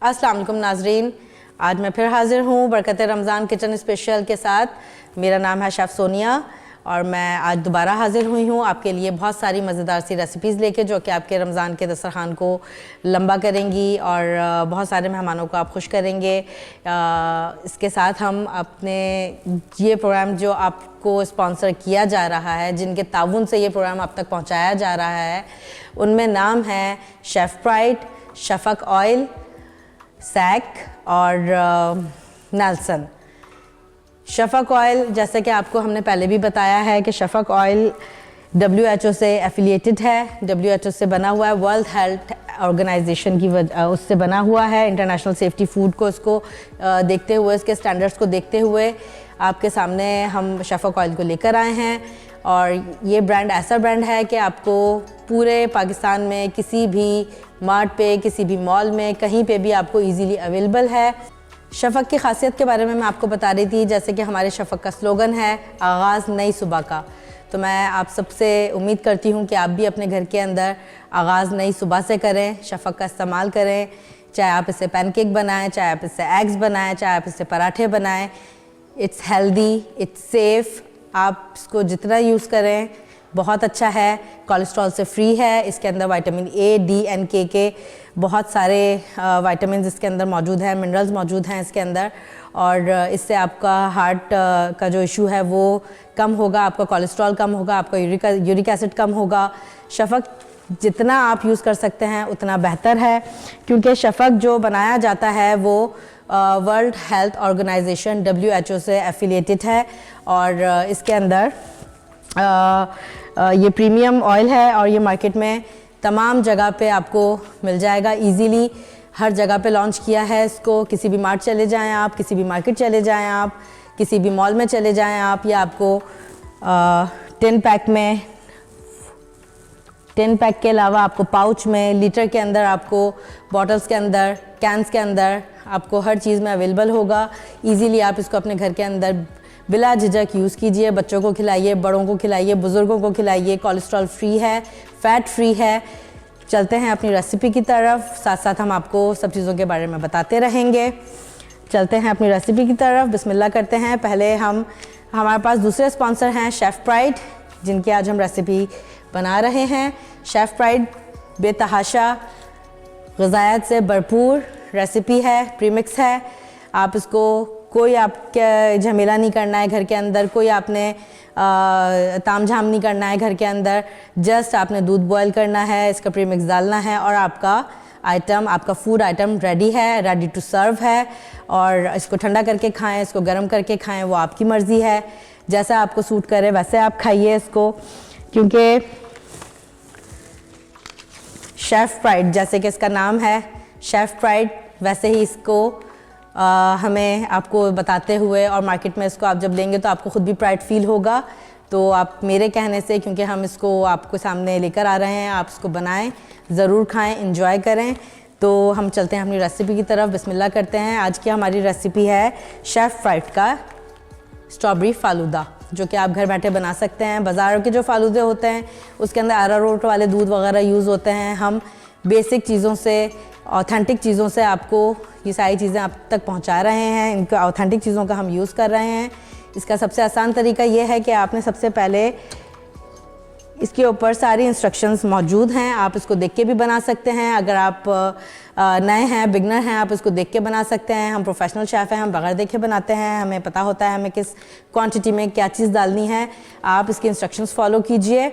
अस्सलाम वालेकुम नाजरीन, आज मैं फिर हाज़िर हूँ बरकत रमज़ान किचन स्पेशल के साथ। मेरा नाम है शेफ़ सोनिया और मैं आज दोबारा हाज़िर हुई हूँ आपके लिए बहुत सारी मज़ेदार सी रेसिपीज़ लेके, जो कि आपके रमज़ान के दस्तरखान को लंबा करेंगी और बहुत सारे मेहमानों को आप खुश करेंगे। इसके साथ हम अपने ये प्रोग्राम जो आपको स्पॉन्सर किया जा रहा है, जिनके ताउन से ये प्रोग्राम आप तक पहुँचाया जा रहा है, उनमें नाम है शेफ़ प्राइड, शफ़क ऑयल, सैक और नेल्सन। शफ़क ऑयल, जैसे कि आपको हमने पहले भी बताया है कि शफ़क ऑयल WHO से एफिलिएटेड है, WHO से बना हुआ है, वर्ल्ड हेल्थ ऑर्गेनाइजेशन की उससे बना हुआ है। इंटरनेशनल सेफ्टी फूड को इसको देखते हुए, इसके स्टैंडर्ड्स को देखते हुए आपके सामने हम शफ़क ऑयल को लेकर आए हैं। और ये ब्रांड ऐसा ब्रांड है कि आपको पूरे पाकिस्तान में किसी भी मार्ट पे, किसी भी मॉल में, कहीं पे भी आपको इजीली अवेलेबल है। शफ़क की खासियत के बारे में मैं आपको बता रही थी, जैसे कि हमारे शफ़क का स्लोगन है आगाज़ नई सुबह का। तो मैं आप सबसे उम्मीद करती हूँ कि आप भी अपने घर के अंदर आगाज़ नई सुबह से करें, शफ़क का इस्तेमाल करें। चाहे आप इससे पैनकेक बनाएं, चाहे आप इससे एग्स बनाएं, चाहे आप इससे पराठे बनाएं। इट्स हेल्दी, इट्स सेफ़, आप इसको जितना यूज़ करें बहुत अच्छा है। कोलेस्ट्रॉल से फ्री है, इसके अंदर vitamin A, D and K के बहुत सारे विटामिन इसके अंदर मौजूद हैं, मिनरल्स मौजूद हैं इसके अंदर। और इससे आपका हार्ट का जो इशू है वो कम होगा, आपका कोलेस्ट्रॉल कम होगा, आपका यूरिक एसिड कम होगा। शफ़क जितना आप यूज़ कर सकते हैं उतना बेहतर है, क्योंकि शफ़क जो बनाया जाता है वो वर्ल्ड हेल्थ ऑर्गेनाइजेशन WHO से एफिलिएटेड है। और इसके अंदर ये प्रीमियम ऑयल है और ये मार्केट में तमाम जगह पे आपको मिल जाएगा इजीली। हर जगह पे लॉन्च किया है इसको। किसी भी मार्ट चले जाएं आप, किसी भी मार्केट चले जाएं आप, किसी भी मॉल में चले जाएं आप, या आपको टिन पैक के अलावा आपको पाउच में, लीटर के अंदर, आपको बॉटल्स के अंदर, कैंस के अंदर, आपको हर चीज़ में अवेलेबल होगा। इजीली आप इसको अपने घर के अंदर बिला झिझक यूज़ कीजिए। बच्चों को खिलाइए, बड़ों को खिलाइए, बुज़ुर्गों को खिलाइए। कोलेस्ट्रॉल फ्री है, फ़ैट फ्री है। चलते हैं अपनी रेसिपी की तरफ, साथ साथ हम आपको सब चीज़ों के बारे में बताते रहेंगे। चलते हैं अपनी रेसिपी की तरफ, बिस्मिल्लाह करते हैं। पहले हमारे पास दूसरे स्पॉन्सर हैं शेफ़ प्राइड, जिनकी आज हम रेसिपी बना रहे हैं। शेफ़ प्राइड बेतहाशा ग़िज़ायत से भरपूर रेसिपी है, प्रीमिक्स है। आप इसको कोई आपके झमेला नहीं करना है घर के अंदर, कोई आपने तामझाम नहीं करना है घर के अंदर। जस्ट आपने दूध बॉयल करना है, इसका प्रीमिक्स डालना है और आपका फूड आइटम रेडी है, रेडी टू सर्व है। और इसको ठंडा करके खाएं, इसको गर्म करके खाएं, वो आपकी मर्ज़ी है। जैसा आपको सूट करे वैसे आप खाइए इसको, क्योंकि शेफ़ प्राइड, जैसे कि इसका नाम है शेफ़ प्राइड, वैसे ही इसको हमें आपको बताते हुए, और मार्केट में इसको आप जब लेंगे तो आपको ख़ुद भी प्राइड फील होगा। तो आप मेरे कहने से, क्योंकि हम इसको आपको सामने लेकर आ रहे हैं, आप इसको बनाएं, ज़रूर खाएं, इंजॉय करें। तो हम चलते हैं अपनी रेसिपी की तरफ, बिस्मिल्लाह करते हैं। आज की हमारी रेसिपी है शेफ़ प्राइड का स्ट्रॉबेरी फालूदा, जो कि आप घर बैठे बना सकते हैं। बाज़ारों के जो फालूदे होते हैं उसके अंदर अरारोट वाले दूध वगैरह यूज़ होते हैं। हम बेसिक चीज़ों से, ऑथेंटिक चीज़ों से आपको ये सारी चीज़ें आप तक पहुंचा रहे हैं। इनके ऑथेंटिक चीज़ों का हम यूज़ कर रहे हैं। इसका सबसे आसान तरीका ये है कि आपने सबसे पहले, इसके ऊपर सारी इंस्ट्रक्शंस मौजूद हैं, आप इसको देख के भी बना सकते हैं। अगर आप नए हैं, बिगनर हैं, आप इसको देख के बना सकते हैं। हम प्रोफेशनल शेफ़ हैं, हम बगैर देखे बनाते हैं, हमें पता होता है हमें किस क्वांटिटी में क्या चीज़ डालनी है। आप इसकी इंस्ट्रक्शंस फॉलो कीजिए।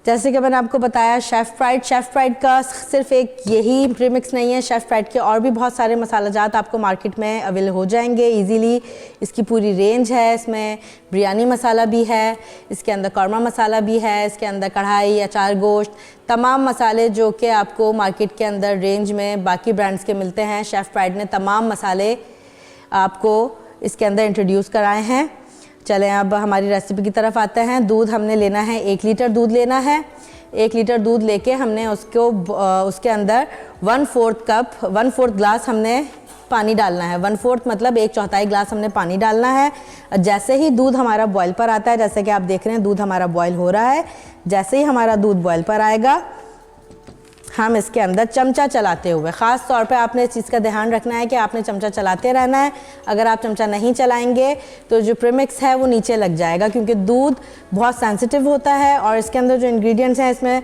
जैसे कि मैंने आपको बताया, शेफ़ प्राइड का सिर्फ एक यही प्रीमिक्स नहीं है। शेफ़ प्राइड के और भी बहुत सारे मसालाजात आपको मार्केट में अवेलेबल हो जाएंगे इजीली। इसकी पूरी रेंज है, इसमें बिरयानी मसाला भी है, इसके अंदर कौरमा मसाला भी है, इसके अंदर कढ़ाई, अचार, गोश्त, तमाम मसाले जो कि आपको मार्केट के अंदर रेंज में बाकी ब्रांड्स के मिलते हैं। शेफ़ प्राइड ने तमाम मसाले आपको इसके अंदर इंट्रोड्यूस कराए हैं। चलें अब हमारी रेसिपी की तरफ आते हैं। दूध हमने लेना है, 1 लीटर दूध लेना है। 1 लीटर दूध लेके हमने उसके अंदर 1/4 ग्लास हमने पानी डालना है। 1/4 मतलब 1/4 ग्लास हमने पानी डालना है। जैसे ही दूध हमारा बॉयल पर आता है, जैसे कि आप देख रहे हैं दूध हमारा बॉयल हो रहा है, जैसे ही हमारा दूध बॉयल पर आएगा हम इसके अंदर चमचा चलाते हुए, ख़ास तौर पे आपने इस चीज़ का ध्यान रखना है कि आपने चमचा चलाते रहना है। अगर आप चमचा नहीं चलाएंगे तो जो प्रीमिक्स है वो नीचे लग जाएगा, क्योंकि दूध बहुत सेंसिटिव होता है। और इसके अंदर जो इंग्रेडिएंट्स हैं, इसमें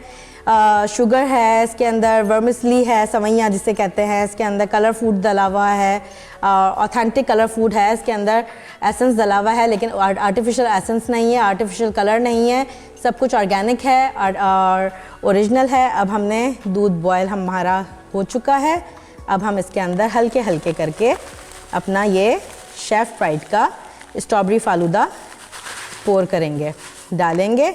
शुगर है, इसके अंदर वर्मिसली है, सवैयाँ जिसे कहते हैं, इसके अंदर कलर फूड डला हुआ है, ऑथेंटिक कलर फूड है, इसके अंदर एसेंस डला हुआ है, लेकिन आर्टिफिशियल एसेंस नहीं है, आर्टिफिशियल कलर नहीं है, सब कुछ ऑर्गेनिक है और ओरिजिनल है। अब हमने दूध बॉयल हमारा हो चुका है। अब हम इसके अंदर हल्के हल्के करके अपना ये शेफ़ प्राइड का स्ट्रॉबेरी फालूदा पोर करेंगे, डालेंगे।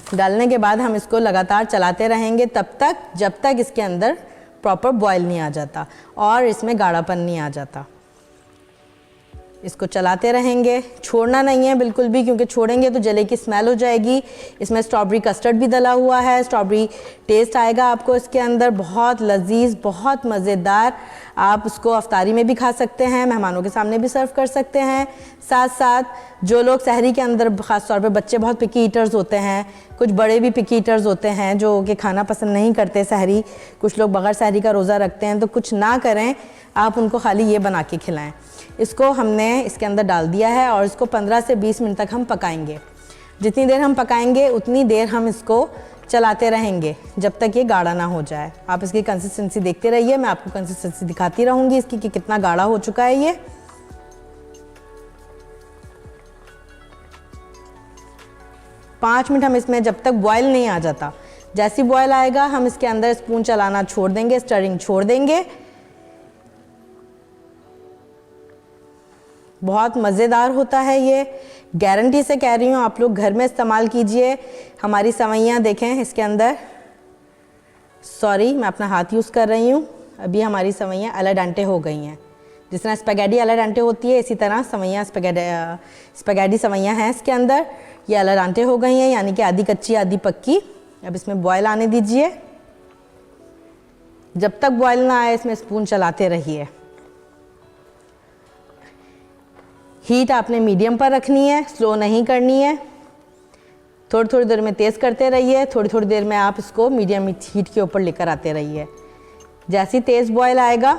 डालने के बाद हम इसको लगातार चलाते रहेंगे तब तक जब तक इसके अंदर प्रॉपर बॉयल नहीं आ जाता और इसमें गाढ़ापन नहीं आ जाता। इसको चलाते रहेंगे, छोड़ना नहीं है बिल्कुल भी, क्योंकि छोड़ेंगे तो जले की स्मेल हो जाएगी। इसमें स्ट्रॉबेरी कस्टर्ड भी डला हुआ है, स्ट्रॉबेरी टेस्ट आएगा आपको इसके अंदर, बहुत लजीज, बहुत मज़ेदार। आप उसको अफ्तारी में भी खा सकते हैं, मेहमानों के सामने भी सर्व कर सकते हैं। साथ साथ जो लोग सहरी के अंदर, ख़ास तौर पे बच्चे बहुत पिकी ईटर्स होते हैं, कुछ बड़े भी पिकी ईटर्स होते हैं जो कि खाना पसंद नहीं करते सहरी, कुछ लोग बग़ैर सहरी का रोज़ा रखते हैं, तो कुछ ना करें, आप उनको खाली ये बना के खिलाएं। इसको हमने इसके अंदर डाल दिया है और इसको 15 से 20 मिनट तक हम पकाएंगे। जितनी देर हम पकाएंगे उतनी देर हम इसको चलाते रहेंगे जब तक ये गाढ़ा ना हो जाए। आप इसकी कंसिस्टेंसी देखते रहिए, मैं आपको कंसिस्टेंसी दिखाती रहूँगी इसकी कि कितना गाढ़ा हो चुका है ये। पाँच मिनट हम इसमें, जब तक बॉयल नहीं आ जाता, जैसी बॉयल आएगा हम इसके अंदर स्पून चलाना छोड़ देंगे, स्टरिंग छोड़ देंगे। बहुत मज़ेदार होता है ये, गारंटी से कह रही हूँ, आप लोग घर में इस्तेमाल कीजिए। हमारी सवैयाँ देखें इसके अंदर, सॉरी मैं अपना हाथ यूज़ कर रही हूँ, अभी हमारी सवैयाँ अल डेंटे हो गई हैं। जिस तरह स्पैगेटी अल डेंटे होती है, इसी तरह सवैयाँ स्पैगेटी सवैयाँ हैं इसके अंदर, ये अल डेंटे हो गई हैं, यानी कि आधी कच्ची आधी पक्की। अब इसमें बॉयल आने दीजिए, जब तक बॉयल ना आए इसमें स्पून चलाते रहिए। हीट आपने मीडियम पर रखनी है, स्लो नहीं करनी है। थोड़ी थोड़ी देर में तेज़ करते रहिए, थोड़ी थोड़ी देर में आप इसको मीडियम हीट के ऊपर लेकर आते रहिए। जैसी तेज़ बॉयल आएगा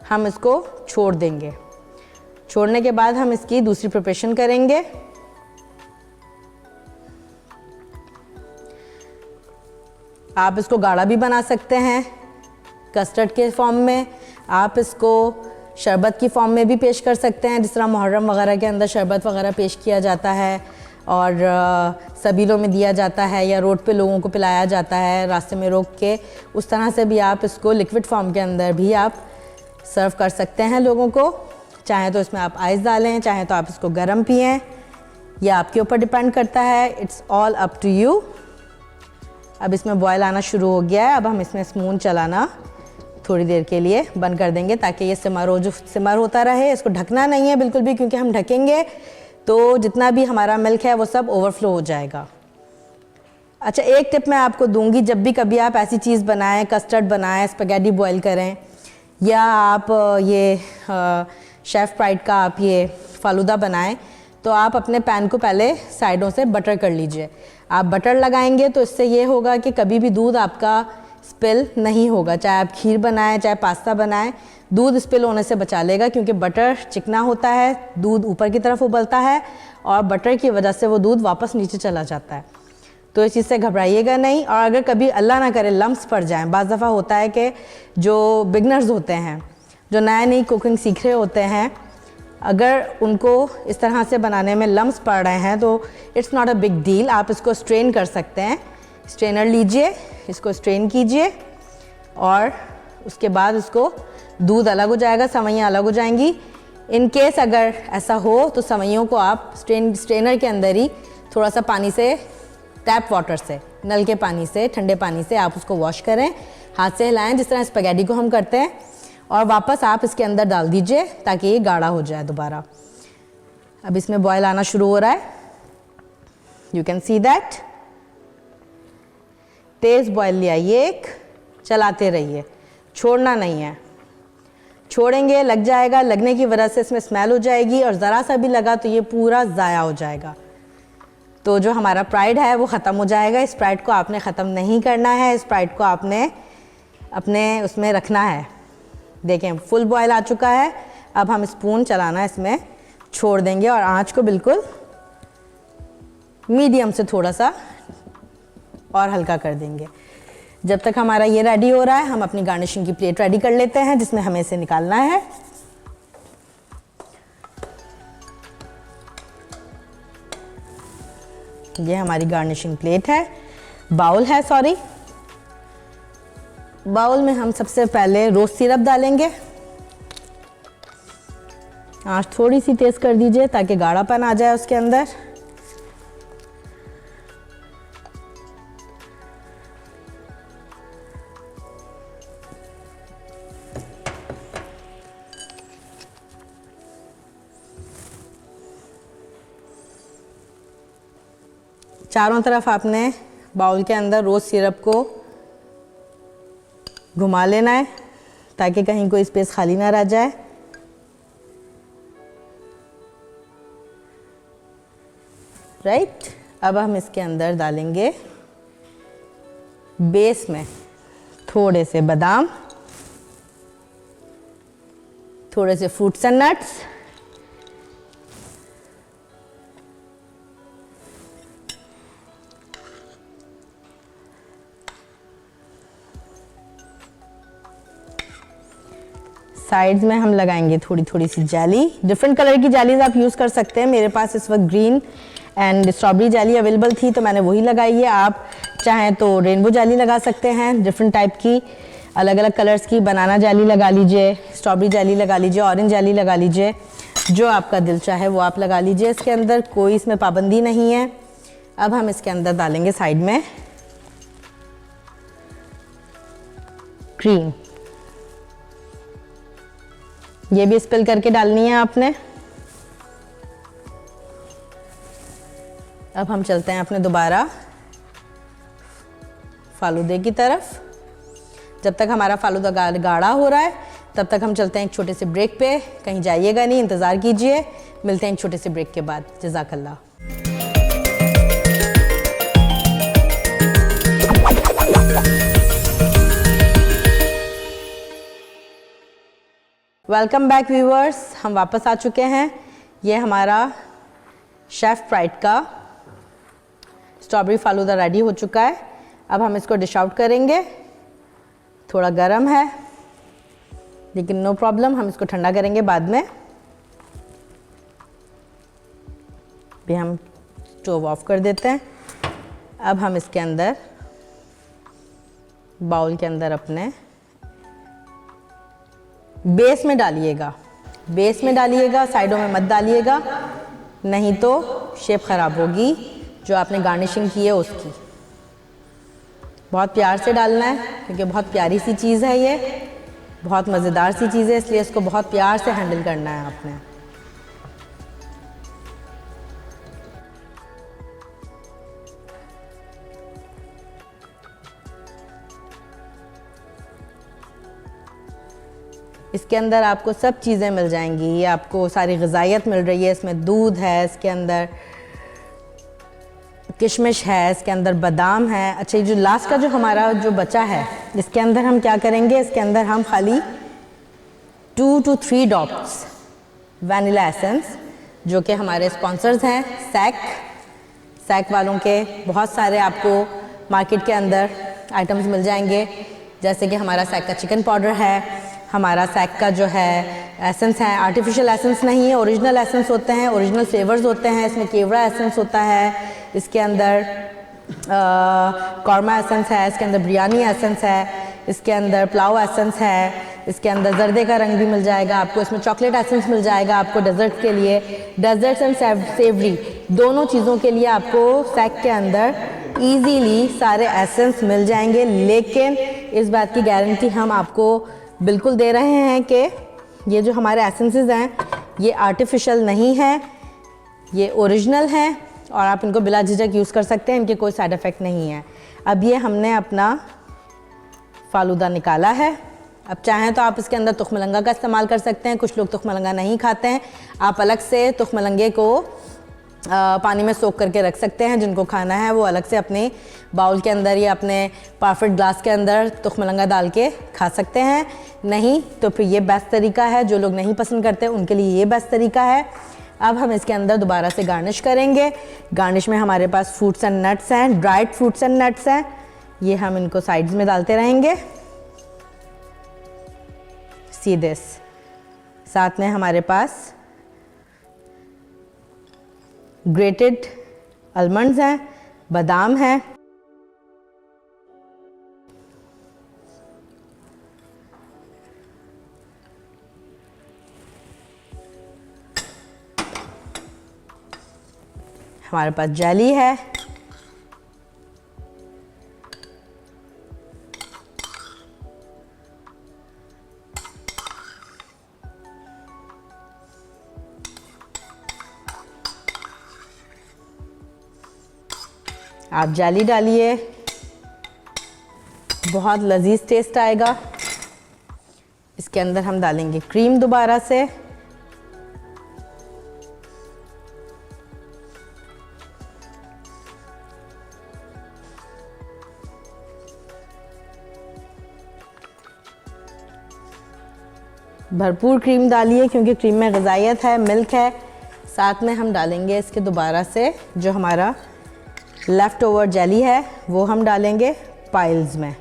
हम इसको छोड़ देंगे। छोड़ने के बाद हम इसकी दूसरी प्रिपरेशन करेंगे। आप इसको गाढ़ा भी बना सकते हैं कस्टर्ड के फॉर्म में, आप इसको शरबत की फॉर्म में भी पेश कर सकते हैं, जिस तरह मुहर्रम वगैरह के अंदर शरबत वगैरह पेश किया जाता है और सबीलों में दिया जाता है या रोड पे लोगों को पिलाया जाता है रास्ते में रोक के। उस तरह से भी आप इसको लिक्विड फॉर्म के अंदर भी आप सर्व कर सकते हैं लोगों को। चाहे तो इसमें आप आइस डालें, चाहे तो आप इसको गर्म पिएँ, यह आपके ऊपर डिपेंड करता है, it's all up to you. अब इसमें बॉयल आना शुरू हो गया है, अब हम इसमें स्पून चलाना थोड़ी देर के लिए बंद कर देंगे ताकि ये सिमर होता रहे। इसको ढकना नहीं है बिल्कुल भी, क्योंकि हम ढकेंगे तो जितना भी हमारा मिल्क है वो सब ओवरफ्लो हो जाएगा। अच्छा, एक टिप मैं आपको दूंगी, जब भी कभी आप ऐसी चीज़ बनाएं, कस्टर्ड बनाएं, स्पैगेटी बॉयल करें, या आप ये शेफ़ प्राइड का आप ये फालूदा बनाएं, तो आप अपने पैन को पहले साइडों से बटर कर लीजिए। आप बटर लगाएंगे तो इससे ये होगा कि कभी भी दूध आपका स्पिल नहीं होगा। चाहे आप खीर बनाएं, चाहे पास्ता बनाएं, दूध स्पिल होने से बचा लेगा, क्योंकि बटर चिकना होता है, दूध ऊपर की तरफ उबलता है और बटर की वजह से वो दूध वापस नीचे चला जाता है। तो इस चीज़ से घबराइएगा नहीं। और अगर कभी अल्लाह ना करे लम्स पड़ जाएं, बाज़ दफ़ा होता है कि जो बिगनर्स होते हैं, जो नई कुकिंग सीख रहे होते हैं, अगर उनको इस तरह से बनाने में लम्स पड़ रहे हैं तो it's not a big deal. आप इसको स्ट्रेन कर सकते हैं, स्ट्रेनर लीजिए, इसको स्ट्रेन कीजिए और उसके बाद उसको दूध अलग हो जाएगा, सवैयाँ अलग हो जाएंगी। इन केस अगर ऐसा हो तो सवैयों को आप स्ट्रेनर के अंदर ही थोड़ा सा पानी से, टैप वाटर से, नल के पानी से, ठंडे पानी से आप उसको वॉश करें, हाथ से हिलाएं जिस तरह स्पैगेटी को हम करते हैं, और वापस आप इसके अंदर डाल दीजिए ताकि ये गाढ़ा हो जाए दोबारा। अब इसमें बॉयल आना शुरू हो रहा है, यू कैन सी दैट। तेज़ बॉयल लिया, ये एक, चलाते रहिए, छोड़ना नहीं है। छोड़ेंगे लग जाएगा, लगने की वजह से इसमें स्मेल हो जाएगी और ज़रा सा भी लगा तो ये पूरा ज़ाया हो जाएगा। तो जो हमारा स्प्राइट है वो ख़त्म हो जाएगा। इस स्प्राइट को आपने ख़त्म नहीं करना है, इस स्प्राइट को आपने अपने उसमें रखना है। देखें फुल बॉयल आ चुका है। अब हम स्पून चलाना इसमें छोड़ देंगे और आंच को बिल्कुल मीडियम से थोड़ा सा और हल्का कर देंगे। जब तक हमारा ये रेडी हो रहा है हम अपनी गार्निशिंग की प्लेट रेडी कर लेते हैं जिसमें हमें इसे निकालना है। ये हमारी गार्निशिंग प्लेट है, बाउल है सॉरी। बाउल में हम सबसे पहले रोज़ सिरप डालेंगे। आंच थोड़ी सी तेज़ कर दीजिए ताकि गाढ़ापन आ जाए उसके अंदर। चारों तरफ आपने बाउल के अंदर रोज़ सिरप को घुमा लेना है ताकि कहीं कोई स्पेस खाली ना रह जाए। राइट, अब हम इसके अंदर डालेंगे बेस में थोड़े से बादाम, थोड़े से फ्रूट्स एंड नट्स, साइड्स में हम लगाएंगे थोड़ी थोड़ी सी जाली। डिफरेंट कलर की जालीज आप यूज़ कर सकते हैं। मेरे पास इस वक्त ग्रीन एंड स्ट्रॉबेरी जाली अवेलेबल थी तो मैंने वही लगाई है। आप चाहें तो रेनबो जाली लगा सकते हैं, डिफरेंट टाइप की अलग अलग कलर्स की। बनाना जाली लगा लीजिए, स्ट्रॉबेरी जाली लगा लीजिए, ऑरेंज जाली लगा लीजिए, जो आपका दिल चाहे वो आप लगा लीजिए। इसके अंदर कोई इसमें पाबंदी नहीं है। अब हम इसके अंदर डालेंगे साइड में क्रीम। ये भी स्पिल करके डालनी है आपने। अब हम चलते हैं अपने दोबारा फालूदे की तरफ। जब तक हमारा फालूदा गाढ़ा हो रहा है तब तक हम चलते हैं एक छोटे से ब्रेक पे। कहीं जाइएगा नहीं, इंतज़ार कीजिए। मिलते हैं एक छोटे से ब्रेक के बाद। जज़ाकल्लाह। वेलकम बैक व्यूअर्स, हम वापस आ चुके हैं। ये हमारा शेफ़ स्प्राइट का स्ट्रॉबेरी फालूदा रेडी हो चुका है। अब हम इसको डिश आउट करेंगे। थोड़ा गर्म है लेकिन नो प्रॉब्लम, हम इसको ठंडा करेंगे बाद में। भी हम स्टोव ऑफ कर देते हैं। अब हम इसके अंदर बाउल के अंदर अपने बेस में डालिएगा, बेस में डालिएगा, साइडों में मत डालिएगा, नहीं तो शेप ख़राब होगी जो आपने गार्निशिंग की है उसकी। बहुत प्यार से डालना है क्योंकि बहुत प्यारी सी चीज़ है, ये बहुत मज़ेदार सी चीज़ है, इसलिए इसको बहुत प्यार से हैंडल करना है आपने। इसके अंदर आपको सब चीज़ें मिल जाएंगी। ये आपको सारी ग़िज़ाइयत मिल रही है। इसमें दूध है, इसके अंदर किशमिश है, इसके अंदर बादाम है। अच्छा, ये जो लास्ट का जो हमारा जो बचा है इसके अंदर हम क्या करेंगे, इसके अंदर हम खाली 2 to 3 ड्रॉप्स वनीला एसेंस, जो कि हमारे स्पॉन्सर्स हैं सैक वालों के। बहुत सारे आपको मार्केट के अंदर आइटम्स मिल जाएंगे, जैसे कि हमारा सैक का चिकन पाउडर है, हमारा सैक का जो है एसेंस है, आर्टिफिशियल एसेंस नहीं है, ओरिजिनल एसेंस होते हैं, ओरिजिनल फ्लेवर्स होते हैं। इसमें केवड़ा एसेंस होता है, इसके अंदर कौरमा एसेंस है, इसके अंदर बिरयानी एसेंस है, इसके अंदर पुलाव एसेंस है, इसके अंदर जर्दे का रंग भी मिल जाएगा आपको। इसमें चॉकलेट एसेंस मिल जाएगा आपको डेजर्ट के लिए। डेजर्ट्स एंड सेवरी दोनों चीज़ों के लिए आपको सैक के अंदर ईजीली सारे एसेंस मिल जाएंगे। लेकिन इस बात की गारंटी हम आपको बिल्कुल दे रहे हैं कि ये जो हमारे एसेंसेस हैं ये आर्टिफिशियल नहीं है, ये ओरिजिनल हैं और आप इनको बिला झिझक यूज़ कर सकते हैं, इनके कोई साइड इफ़ेक्ट नहीं है। अब ये हमने अपना फालूदा निकाला है। अब चाहें तो आप इसके अंदर तुखमलंगा का इस्तेमाल कर सकते हैं। कुछ लोग तुखमलंगा नहीं खाते हैं, आप अलग से तुखमलंगे को पानी में सोख करके रख सकते हैं। जिनको खाना है वो अलग से अपने बाउल के अंदर या अपने परफेक्ट ग्लास के अंदर तुखमलंगा डाल के खा सकते हैं। नहीं तो फिर ये बेस्ट तरीका है। जो लोग नहीं पसंद करते उनके लिए ये बेस्ट तरीका है। अब हम इसके अंदर दोबारा से गार्निश करेंगे। गार्निश में हमारे पास फ्रूट्स एंड नट्स हैं, ड्राइड फ्रूट्स एंड नट्स हैं। ये हम इनको साइड्स में डालते रहेंगे। सी दिस, साथ में हमारे पास ग्रेटेड आलमंड्स हैं, बादाम हैं, हमारे पास जेली है, आप जेली डालिए, बहुत लजीज टेस्ट आएगा। इसके अंदर हम डालेंगे क्रीम दोबारा से। भरपूर क्रीम डालिए क्योंकि क्रीम में ग़िज़ाइयत है, मिल्क है। साथ में हम डालेंगे इसके दोबारा से जो हमारा लेफ़्ट ओवर जेली है वो हम डालेंगे पाइल्स में।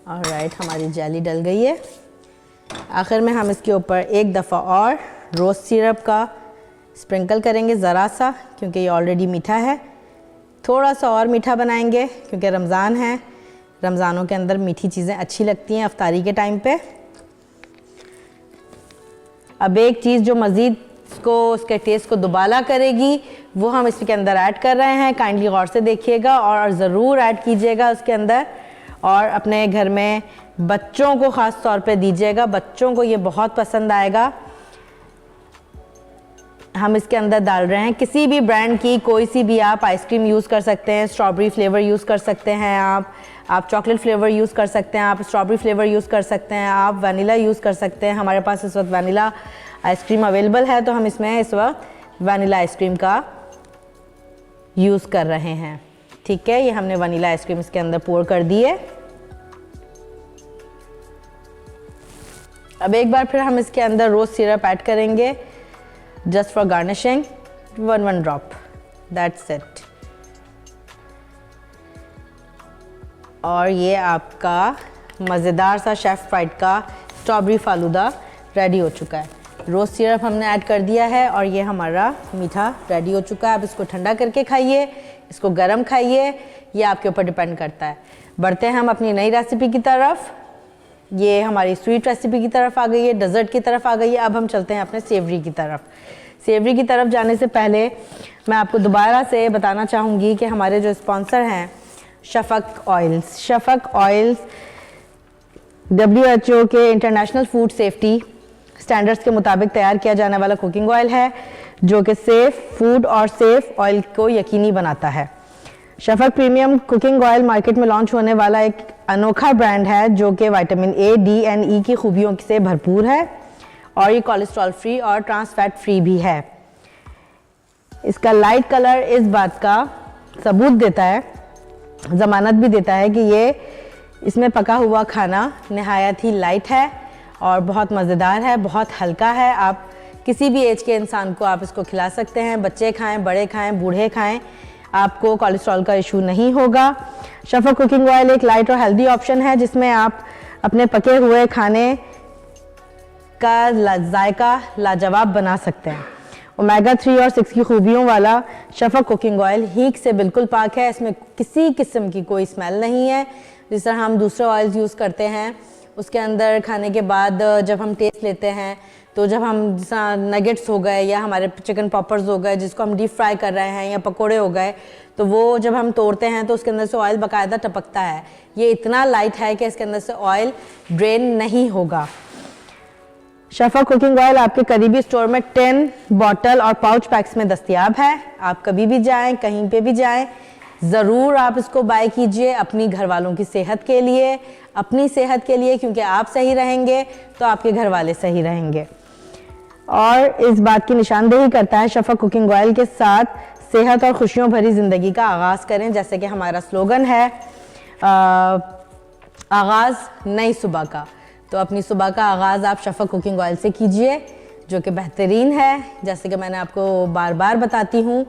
ऑलराइट, हमारी जेली डल गई है। आखिर में हम इसके ऊपर एक दफ़ा और रोज़ सिरप का स्प्रिंकल करेंगे ज़रा सा, क्योंकि ये ऑलरेडी मीठा है। थोड़ा सा और मीठा बनाएंगे क्योंकि रमज़ान है। रमज़ानों के अंदर मीठी चीज़ें अच्छी लगती हैं अफ्तारी के टाइम पे। अब एक चीज़ जो मज़ीद को उसके टेस्ट को दुबाला करेगी वो हम इसके अंदर ऐड कर रहे हैं। काइंडली गौर से देखिएगा और ज़रूर ऐड कीजिएगा उसके अंदर, और अपने घर में बच्चों को ख़ास तौर पे दीजिएगा। बच्चों को ये बहुत पसंद आएगा। हम इसके अंदर डाल रहे हैं किसी भी ब्रांड की कोई सी भी आप आइसक्रीम यूज़ कर सकते हैं। स्ट्रॉबेरी फ्लेवर यूज़ कर सकते हैं आप चॉकलेट फ्लेवर यूज़ कर सकते हैं, आप स्ट्रॉबेरी फ्लेवर यूज़ कर सकते हैं, आप वनीला यूज़ कर सकते हैं। हमारे पास इस वक्त वनीला आइसक्रीम अवेलेबल है तो हम इसमें इस वक्त वनीला आइसक्रीम का यूज़ कर रहे हैं। ठीक है, ये हमने वनीला आइसक्रीम इसके अंदर पोर कर दी है। अब एक बार फिर हम इसके अंदर रोज़ सिरप ऐड करेंगे just for garnishing, 1 drop, that's it. और ये आपका मज़ेदार सा शेफ़ फ्राइड का स्ट्रॉबेरी फालूदा रेडी हो चुका है। रोज़ सिरप हमने ऐड कर दिया है और ये हमारा मीठा रेडी हो चुका है। अब इसको ठंडा करके खाइए, इसको गर्म खाइए, ये आपके ऊपर डिपेंड करता है। बढ़ते हैं हम अपनी नई रेसिपी की तरफ। ये हमारी स्वीट रेसिपी की तरफ आ गई है, डेज़र्ट की तरफ आ गई है। अब हम चलते हैं अपने सेवरी की तरफ। सेवरी की तरफ जाने से पहले मैं आपको दोबारा से बताना चाहूँगी कि हमारे जो स्पॉन्सर हैं शफ़क़ ऑयल्स। शफ़क़ ऑयल्स WHO के इंटरनेशनल फूड सेफ्टी स्टैंडर्ड्स के मुताबिक तैयार किया जाने वाला कुकिंग ऑयल है जो कि सेफ़ फूड और सेफ़ ऑयल को यकीनी बनाता है। शफ़क़ प्रीमियम कुकिंग ऑयल मार्केट में लॉन्च होने वाला एक अनोखा ब्रांड है जो कि vitamin A, D and E की खूबियों से भरपूर है और ये कोलेस्ट्रॉल फ्री और ट्रांस फैट फ्री भी है। इसका लाइट कलर इस बात का सबूत देता है, ज़मानत भी देता है कि ये इसमें पका हुआ खाना नहायत ही लाइट है और बहुत मज़ेदार है, बहुत हल्का है। आप किसी भी एज के इंसान को आप इसको खिला सकते हैं, बच्चे खाएं, बड़े खाएं, बूढ़े खाएं, आपको कोलेस्ट्रॉल का इशू नहीं होगा। शफ़क़ कुकिंग ऑयल एक लाइट और हेल्दी ऑप्शन है जिसमें आप अपने पके हुए खाने का जायका लाजवाब बना सकते हैं। ओमेगा 3 और 6 की खूबियों वाला शफ़क़ कुकिंग ऑयल हीक से बिल्कुल पाक है। इसमें किसी किस्म की कोई स्मेल नहीं है। जिस तरह हम दूसरे ऑयल्स यूज़ करते हैं उसके अंदर खाने के बाद जब हम टेस्ट लेते हैं तो जब हम नगेट्स हो गए या हमारे चिकन पॉपर्स हो गए जिसको हम डीप फ्राई कर रहे हैं या पकोड़े हो गए तो वो जब हम तोड़ते हैं तो उसके अंदर से ऑयल बाकायदा टपकता है। ये इतना लाइट है कि इसके अंदर से ऑयल ड्रेन नहीं होगा। शफ़क़ कुकिंग ऑयल आपके करीबी स्टोर में 10 बॉटल और पाउच पैक्स में दस्तयाब है। आप कभी भी जाएं, कहीं पे भी जाएं, ज़रूर आप इसको बाय कीजिए अपनी घर वालों की सेहत के लिए, अपनी सेहत के लिए, क्योंकि आप सही रहेंगे तो आपके घर वाले सही रहेंगे। और इस बात की निशानदेही करता है शफा कुकिंग ऑयल के साथ सेहत और खुशियों भरी ज़िंदगी का आगाज़ करें, जैसे कि हमारा स्लोगन है आगाज़ नई सुबह का। तो अपनी सुबह का आगाज़ आप शफा कुकिंग ऑयल से कीजिए, जो कि बेहतरीन है। जैसे कि मैंने आपको बार बार बताती हूँ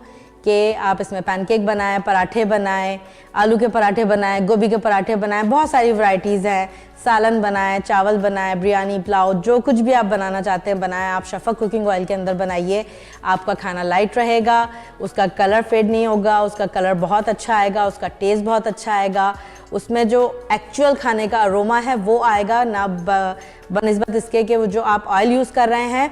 कि आप इसमें पैनकेक बनाएं, पराठे बनाएं, आलू के पराठे बनाएं, गोभी के पराठे बनाएं, बहुत सारी वैरायटीज़ हैं, सालन बनाएं, चावल बनाएं, बिरयानी, पुलाव, जो कुछ भी आप बनाना चाहते हैं बनाएं। आप शफा कुकिंग ऑयल के अंदर बनाइए, आपका खाना लाइट रहेगा, उसका कलर फेड नहीं होगा, उसका कलर बहुत अच्छा आएगा, उसका टेस्ट बहुत अच्छा आएगा, उसमें जो एक्चुअल खाने का अरोमा है वो आएगा ना, बनिस्बत इसके कि वो जो आप ऑयल यूज़ कर रहे हैं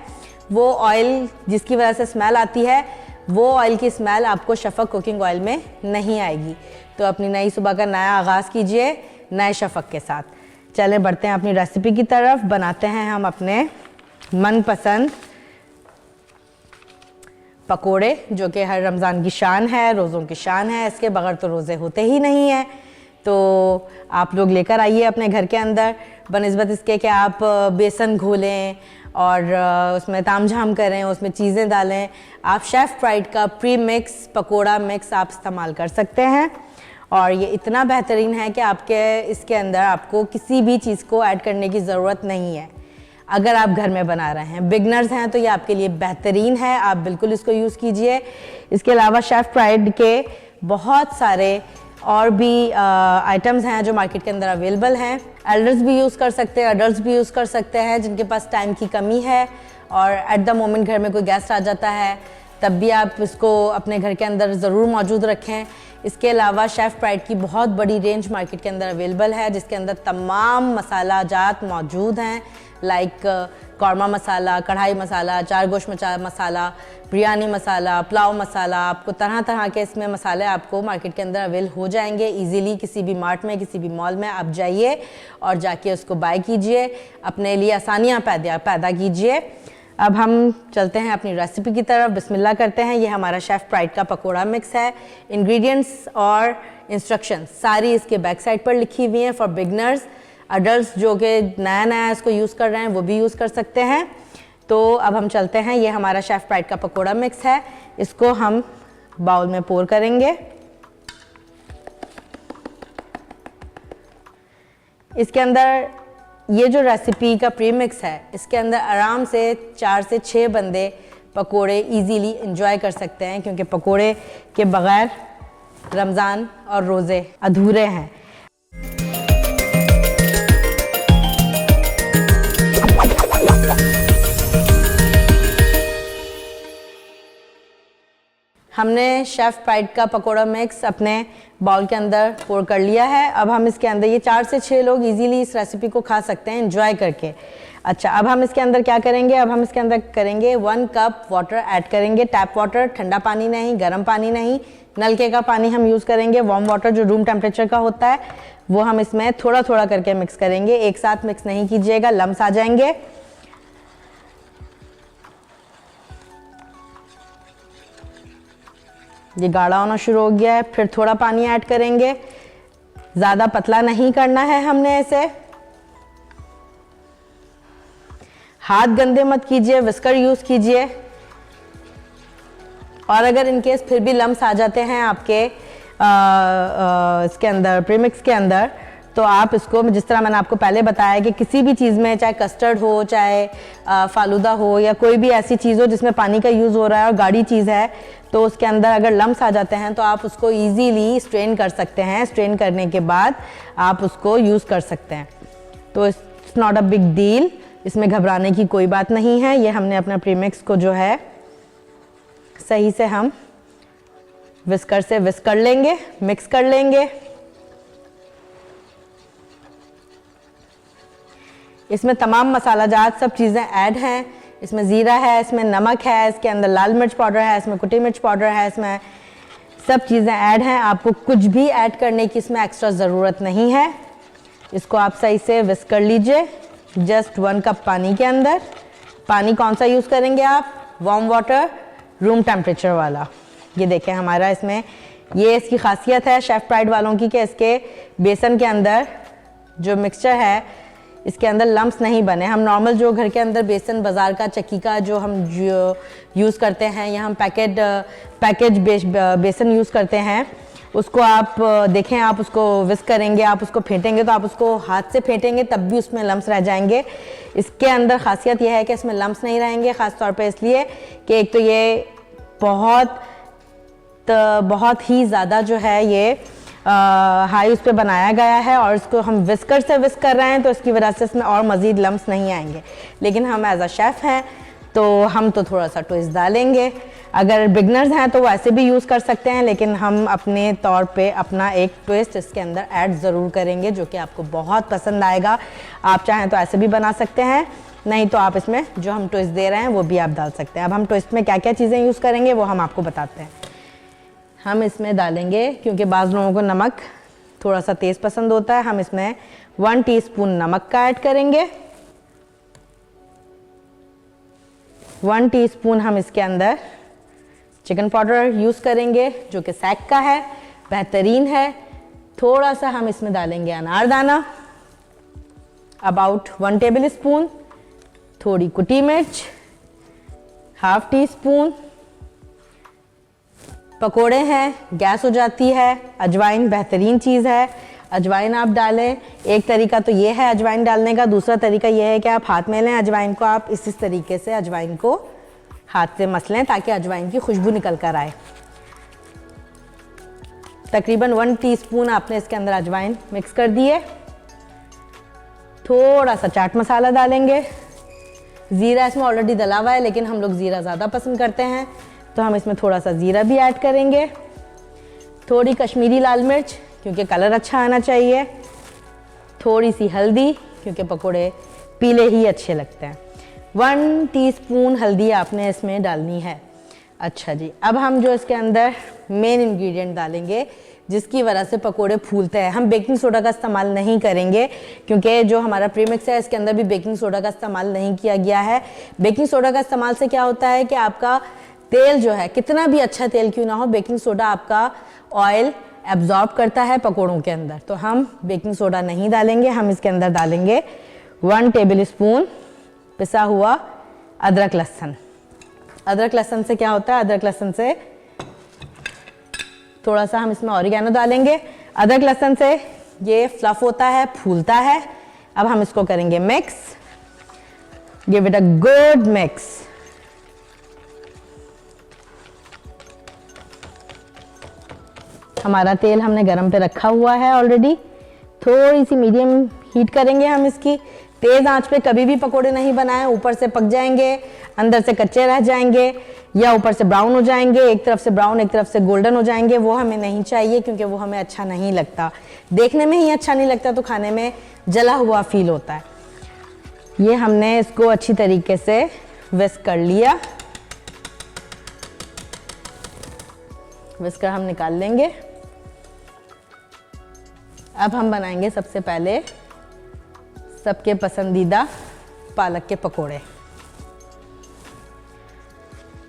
वो ऑयल जिसकी वजह से स्मेल आती है, वो ऑयल की स्मेल आपको शफक कुकिंग ऑयल में नहीं आएगी। तो अपनी नई सुबह का नया आगाज़ कीजिए नए शफक के साथ। चलें बढ़ते हैं अपनी रेसिपी की तरफ। बनाते हैं हम अपने मनपसंद पकोड़े, जो कि हर रमज़ान की शान है, रोज़ों की शान है, इसके बगैर तो रोज़े होते ही नहीं हैं। तो आप लोग लेकर आइए अपने घर के अंदर, बनिस्बत इसके कि आप बेसन घोलें और उसमें तामझाम करें, उसमें चीज़ें डालें, आप शेफ़ फ्राइड का प्री मिक्स पकोड़ा मिक्स आप इस्तेमाल कर सकते हैं। और ये इतना बेहतरीन है कि आपके इसके अंदर आपको किसी भी चीज़ को ऐड करने की ज़रूरत नहीं है अगर आप घर में बना रहे हैं। बिगनर्स हैं तो ये आपके लिए बेहतरीन है, आप बिल्कुल इसको यूज़ कीजिए। इसके अलावा शेफ़ फ्राइड के बहुत सारे और भी आइटम्स हैं जो मार्केट के अंदर अवेलेबल हैं। एल्डर्स भी यूज़ कर सकते हैं, अडल्ट्स भी यूज़ कर सकते हैं, जिनके पास टाइम की कमी है और एट द मोमेंट घर में कोई गेस्ट आ जाता है, तब भी आप इसको अपने घर के अंदर ज़रूर मौजूद रखें। इसके अलावा शेफ़ फ्राइड की बहुत बड़ी रेंज मार्केट के अंदर अवेलेबल है, जिसके अंदर तमाम मसाला जात मौजूद हैं, लाइक कौरमा मसाला, कढ़ाई मसाला, चार गोश्त मसाला, बिरयानी मसाला, पुलाव मसाला, आपको तरह तरह के इसमें मसाले आपको मार्केट के अंदर अवेल हो जाएंगे इजीली। किसी भी मार्ट में, किसी भी मॉल में आप जाइए और जाके उसको बाय कीजिए, अपने लिए आसानियाँ पैदा कीजिए। अब हम चलते हैं अपनी रेसिपी की तरफ, बिस्मिल्लाह करते हैं। ये हमारा शेफ़ फ्राइड का पकोड़ा मिक्स है। इंग्रेडिएंट्स और इंस्ट्रक्शन सारी इसके बैक साइड पर लिखी हुई हैं फॉर बिगनर्स। अडल्ट्स जो कि नया इसको यूज़ कर रहे हैं वो भी यूज़ कर सकते हैं। तो अब हम चलते हैं, ये हमारा शेफ़ फ्राइड का पकोड़ा मिक्स है, इसको हम बाउल में पोर करेंगे। इसके अंदर ये जो रेसिपी का प्रीमिक्स है, इसके अंदर आराम से 4 से 6 बंदे पकोड़े इजीली एंजॉय कर सकते हैं, क्योंकि पकोड़े के बगैर रमज़ान और रोज़े अधूरे हैं। हमने शेफ़ फ्राइड का पकोड़ा मिक्स अपने बाउल के अंदर पोर कर लिया है। अब हम इसके अंदर, ये 4 से 6 लोग इजीली इस रेसिपी को खा सकते हैं एंजॉय करके। अच्छा, अब हम इसके अंदर क्या करेंगे? अब हम इसके अंदर करेंगे 1 कप वाटर ऐड करेंगे, टैप वाटर, ठंडा पानी नहीं, गर्म पानी नहीं, नलके का पानी हम यूज़ करेंगे। वार्म वाटर जो रूम टेम्परेचर का होता है वो हम इसमें थोड़ा थोड़ा करके मिक्स करेंगे, एक साथ मिक्स नहीं कीजिएगा, लम्स आ जाएंगे। ये गाढ़ा होना शुरू हो गया है, फिर थोड़ा पानी ऐड करेंगे, ज़्यादा पतला नहीं करना है हमने इसे। हाथ गंदे मत कीजिए, विस्कर यूज़ कीजिए। और अगर इनकेस फिर भी लम्स आ जाते हैं आपके इसके अंदर, प्रीमिक्स के अंदर, तो आप इसको, जिस तरह मैंने आपको पहले बताया कि किसी भी चीज़ में, चाहे कस्टर्ड हो, चाहे फालूदा हो, या कोई भी ऐसी चीज़ हो जिसमें पानी का यूज़ हो रहा है और गाढ़ी चीज़ है, तो उसके अंदर अगर लम्स आ जाते हैं तो आप उसको इजीली स्ट्रेन कर सकते हैं। स्ट्रेन करने के बाद आप उसको यूज़ कर सकते हैं। तो it's not a big deal, इसमें घबराने की कोई बात नहीं है। ये हमने अपना प्रीमिक्स को जो है सही से हम विस्कर से विस्क कर लेंगे, मिक्स कर लेंगे। इसमें तमाम मसाला जात सब चीज़ें ऐड हैं। इसमें ज़ीरा है, इसमें नमक है, इसके अंदर लाल मिर्च पाउडर है, इसमें कुटी मिर्च पाउडर है, इसमें सब चीज़ें ऐड हैं। आपको कुछ भी ऐड करने की इसमें एक्स्ट्रा ज़रूरत नहीं है। इसको आप सही से विस्क कर लीजिए, जस्ट 1 कप पानी के अंदर। पानी कौन सा यूज़ करेंगे आप? वार्म वाटर, रूम टेम्परेचर वाला। ये देखें हमारा इसमें ये इसकी खासियत है शेफ़ प्राइड वालों की कि इसके बेसन के अंदर जो मिक्सचर है इसके अंदर लम्स नहीं बने। हम नॉर्मल जो घर के अंदर बेसन बाज़ार का चक्की का जो हम यूज़ करते हैं या हम पैकेज बेसन यूज़ करते हैं, उसको आप देखें, आप उसको विस्क करेंगे, आप उसको फेंटेंगे तो आप उसको हाथ से फेंटेंगे तब भी उसमें लम्स रह जाएंगे। इसके अंदर खासियत यह है कि इसमें लम्स नहीं रहेंगे, ख़ास तौर पे इसलिए कि एक तो ये बहुत ही ज़्यादा जो है ये हाई उस पर बनाया गया है और इसको हम विस्कर से विस्क कर रहे हैं तो इसकी वजह से इसमें और मज़ीद लम्स नहीं आएंगे। लेकिन हम एज अ शेफ़ हैं तो हम तो थोड़ा सा ट्विस्ट डालेंगे। अगर बिगनर्स हैं तो वो ऐसे भी यूज़ कर सकते हैं, लेकिन हम अपने तौर पे अपना एक ट्विस्ट इसके अंदर ऐड ज़रूर करेंगे जो कि आपको बहुत पसंद आएगा। आप चाहें तो ऐसे भी बना सकते हैं, नहीं तो आप इसमें जो हम ट्विस्ट दे रहे हैं वो भी आप डाल सकते हैं। अब हम ट्विस्ट में क्या क्या चीज़ें यूज़ करेंगे वो हम आपको बताते हैं। हम इसमें डालेंगे, क्योंकि बाज़ लोगों को नमक थोड़ा सा तेज़ पसंद होता है, हम इसमें 1 टीस्पून नमक का ऐड करेंगे। 1 टीस्पून हम इसके अंदर चिकन पाउडर यूज़ करेंगे जो कि सैक का है, बेहतरीन है। थोड़ा सा हम इसमें डालेंगे अनारदाना, अबाउट 1 टेबल स्पून, थोड़ी कुटी मिर्च, 1/2 टीस्पून। पकोड़े हैं, गैस हो जाती है, अजवाइन बेहतरीन चीज़ है, अजवाइन आप डालें। एक तरीका तो ये है अजवाइन डालने का, दूसरा तरीका ये है कि आप हाथ में लें अजवाइन को, आप इस तरीके से अजवाइन को हाथ से मसलें ताकि अजवाइन की खुशबू निकल कर आए। तकरीबन 1 टीस्पून आपने इसके अंदर अजवाइन मिक्स कर दिए। थोड़ा सा चाट मसाला डालेंगे। ज़ीरा इसमें ऑलरेडी डला हुआ है, लेकिन हम लोग ज़ीरा ज़्यादा पसंद करते हैं तो हम इसमें थोड़ा सा ज़ीरा भी ऐड करेंगे। थोड़ी कश्मीरी लाल मिर्च क्योंकि कलर अच्छा आना चाहिए। थोड़ी सी हल्दी क्योंकि पकोड़े पीले ही अच्छे लगते हैं। 1 टीस्पून हल्दी आपने इसमें डालनी है। अच्छा जी, अब हम जो इसके अंदर मेन इंग्रेडिएंट डालेंगे जिसकी वजह से पकोड़े फूलते हैं, हम बेकिंग सोडा का इस्तेमाल नहीं करेंगे क्योंकि जो हमारा प्रीमिक्स है इसके अंदर भी बेकिंग सोडा का इस्तेमाल नहीं किया गया है। बेकिंग सोडा का इस्तेमाल से क्या होता है कि आपका तेल जो है, कितना भी अच्छा तेल क्यों ना हो, बेकिंग सोडा आपका ऑयल एब्जॉर्ब करता है पकोड़ों के अंदर, तो हम बेकिंग सोडा नहीं डालेंगे। हम इसके अंदर डालेंगे 1 टेबल स्पून पिसा हुआ अदरक लहसुन। अदरक लहसुन से क्या होता है, अदरक लहसुन से थोड़ा सा हम इसमें ऑरिगेनो डालेंगे। अदरक लहसुन से ये फ्लफ होता है, फूलता है। अब हम इसको करेंगे mix, give it a good mix. हमारा तेल हमने गरम पे रखा हुआ है ऑलरेडी। थोड़ी सी मीडियम हीट करेंगे हम इसकी। तेज़ आंच पे कभी भी पकोड़े नहीं बनाएं, ऊपर से पक जाएंगे, अंदर से कच्चे रह जाएंगे या ऊपर से ब्राउन हो जाएंगे, एक तरफ से ब्राउन एक तरफ से गोल्डन हो जाएंगे। वो हमें नहीं चाहिए क्योंकि वो हमें अच्छा नहीं लगता, देखने में ही अच्छा नहीं लगता तो खाने में जला हुआ फील होता है। ये हमने इसको अच्छी तरीके से विस्क कर लिया। विस्कर हम निकाल लेंगे। अब हम बनाएंगे सबसे पहले सबके पसंदीदा पालक के पकोड़े।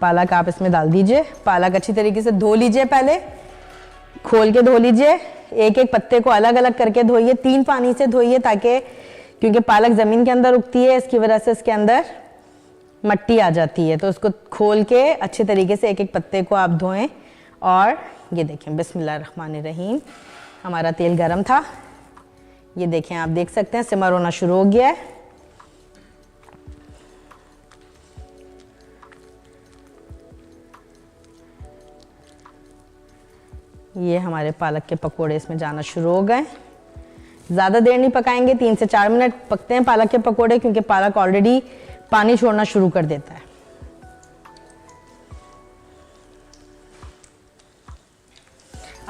पालक आप इसमें डाल दीजिए। पालक अच्छी तरीके से धो लीजिए, पहले खोल के धो लीजिए। एक एक पत्ते को अलग अलग करके धोइए, 3 पानी से धोइए ताकि, क्योंकि पालक ज़मीन के अंदर उगती है, इसकी वजह से इसके अंदर मट्टी आ जाती है। तो उसको खोल के अच्छे तरीके से एक एक पत्ते को आप धोएं। और ये देखें, बिस्मिल्लाहिर्रहमानिर्रहीम, हमारा तेल गरम था। ये देखें, आप देख सकते हैं सिमर होना शुरू हो गया है। ये हमारे पालक के पकोड़े इसमें जाना शुरू हो गए। ज़्यादा देर नहीं पकाएंगे, 3 से 4 मिनट पकते हैं पालक के पकोड़े, क्योंकि पालक ऑलरेडी पानी छोड़ना शुरू कर देता है।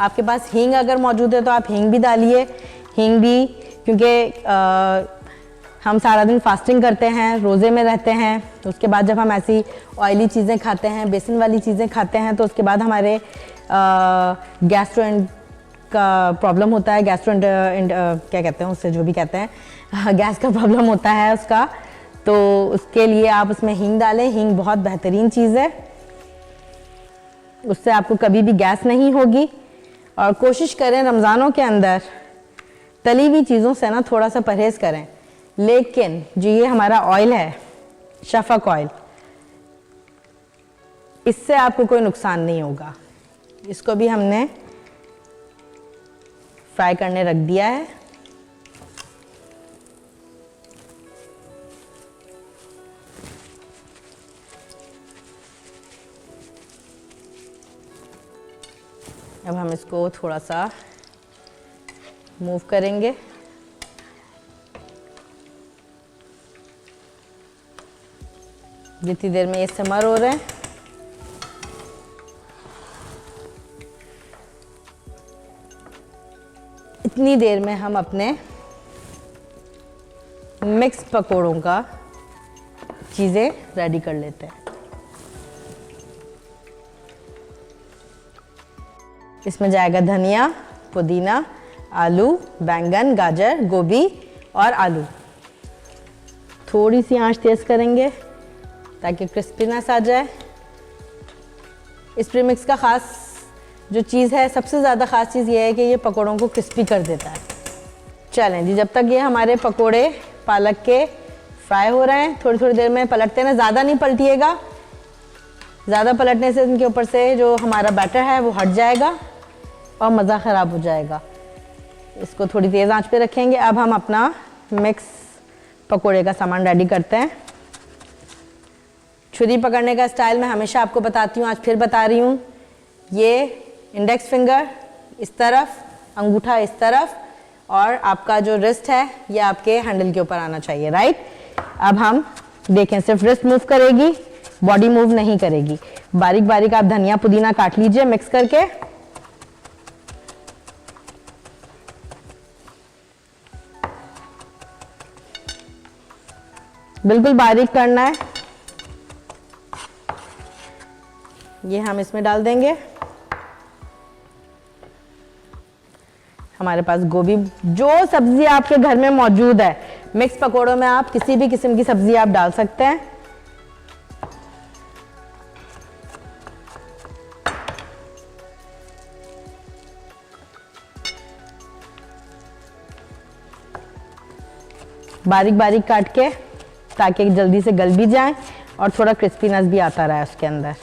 आपके पास हींग अगर मौजूद है तो आप हींग भी डालिए। हींग भी, क्योंकि हम सारा दिन फास्टिंग करते हैं, रोज़े में रहते हैं, तो उसके बाद जब हम ऐसी ऑयली चीज़ें खाते हैं, बेसन वाली चीज़ें खाते हैं, तो उसके बाद हमारे गैस्ट्रोएंट का प्रॉब्लम होता है। क्या कहते हैं उससे, जो भी कहते हैं, गैस का प्रॉब्लम होता है उसका। तो उसके लिए आप उसमें हींग डालें। हींग बहुत बेहतरीन चीज़ है, उससे आपको कभी भी गैस नहीं होगी। और कोशिश करें रमज़ानों के अंदर तली हुई चीज़ों से ना थोड़ा सा परहेज़ करें। लेकिन जो ये हमारा ऑयल है, शफक ऑयल, इससे आपको कोई नुकसान नहीं होगा। इसको भी हमने फ्राई करने रख दिया है। अब हम इसको थोड़ा सा मूव करेंगे। जितनी देर में ये सिमर हो रहे हैं, इतनी देर में हम अपने मिक्स पकोड़ों का चीज़ें रेडी कर लेते हैं। इसमें जाएगा धनिया, पुदीना, आलू, बैंगन, गाजर, गोभी और आलू। थोड़ी सी आंच तेज़ करेंगे ताकि क्रिस्पीनेस आ जाए। इस प्रीमिक्स का ख़ास जो चीज़ है, सबसे ज़्यादा ख़ास चीज़ ये है कि ये पकोड़ों को क्रिस्पी कर देता है। चलें जी, जब तक ये हमारे पकोड़े पालक के फ्राई हो रहे हैं, थोड़ी थोड़ी देर में पलटते हैं। ज़्यादा नहीं पलटिएगा, ज़्यादा पलटने से इनके ऊपर से जो हमारा बैटर है वो हट जाएगा और मज़ा ख़राब हो जाएगा। इसको थोड़ी तेज़ आंच पे रखेंगे। अब हम अपना मिक्स पकोड़े का सामान रेडी करते हैं। छुरी पकड़ने का स्टाइल मैं हमेशा आपको बताती हूँ, आज फिर बता रही हूँ। ये इंडेक्स फिंगर इस तरफ, अंगूठा इस तरफ, और आपका जो रिस्ट है ये आपके हैंडल के ऊपर आना चाहिए, राइट। अब हम देखें, सिर्फ रिस्ट मूव करेगी, बॉडी मूव नहीं करेगी। बारीक बारीक आप धनिया पुदीना काट लीजिए मिक्स करके। बिल्कुल बारीक करना है। ये हम इसमें डाल देंगे। हमारे पास गोभी, जो सब्जी आपके घर में मौजूद है, मिक्स पकोड़ों में आप किसी भी किस्म की सब्जी आप डाल सकते हैं। बारीक बारीक काट के, ताकि जल्दी से गल भी जाए और थोड़ा क्रिस्पीनेस भी आता रहा है उसके अंदर।